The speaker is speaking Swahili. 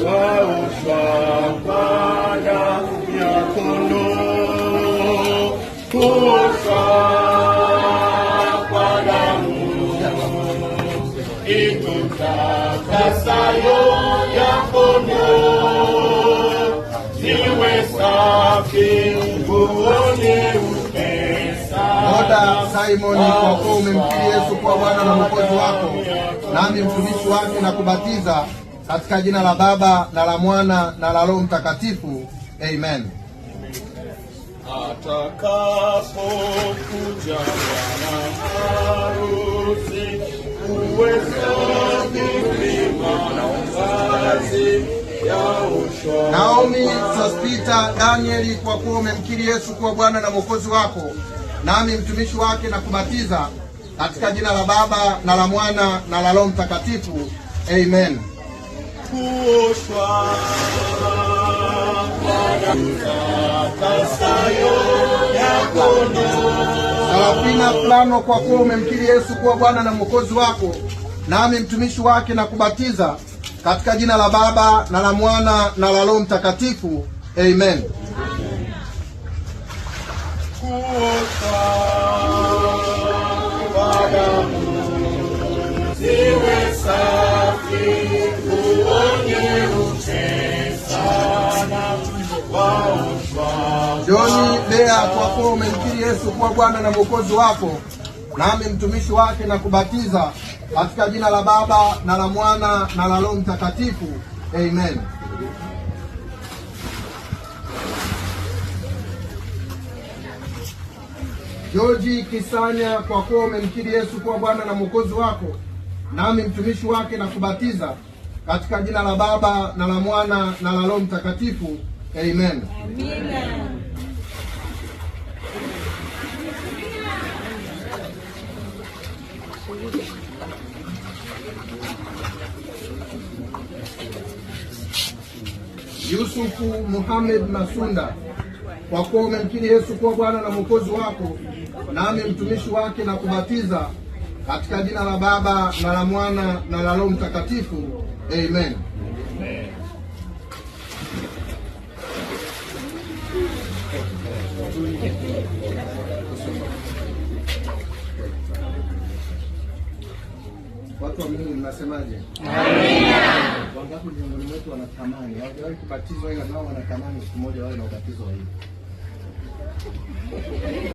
waoshwa kwa damu ya kondoo, kuoshwa kwa damu itutakasayo ya kondoo, niwe safi nguo nyeupe sana. Simoni, kwa kuwa umemkiri Yesu kuwa Bwana na Mwokozi wako, nami mtumishi wake na kubatiza katika jina la Baba na la Mwana na la Roho Mtakatifu. Amen. Atakapokuja bwana harusi, uwe safi na vazi yaoshwa. Naomi, Sospita, Danieli, kwa kuwa umemkiri Yesu kuwa Bwana na Mwokozi wako, nami mtumishi wake na kubatiza katika jina la Baba na la Mwana na la Roho Mtakatifu. Amen. Kuoshwa ya kondoo. Sarafina Plano, kwa kuwa umemkiri Yesu kuwa Bwana na Mwokozi wako, nami mtumishi wake na kubatiza katika jina la Baba na la Mwana na la Roho Mtakatifu. Amen. Joni Bea, kwa kuwa umemkiri Yesu kuwa Bwana na Mwokozi wako, nami mtumishi wake na kubatiza katika jina la Baba na la Mwana na la Roho Mtakatifu. Amen. George Kisanya, kwa kuwa umemkiri Yesu kuwa Bwana na Mwokozi wako, nami mtumishi wake na kubatiza katika jina la Baba na la Mwana na la Roho Mtakatifu. Amen. Amina. Yusufu Muhammad Masunda, kwa kuwa umemkiri Yesu kuwa Bwana na Mwokozi wako, nami mtumishi wake na kubatiza katika jina la Baba na la Mwana na la Roho Mtakatifu. Amen. Watu wa Mungu, mnasemaje? Amina. Wangapi miongoni mwetu wanatamani, hawajawahi kubatizwa ila nao wanatamani siku moja wawe na ubatizo wa hivi?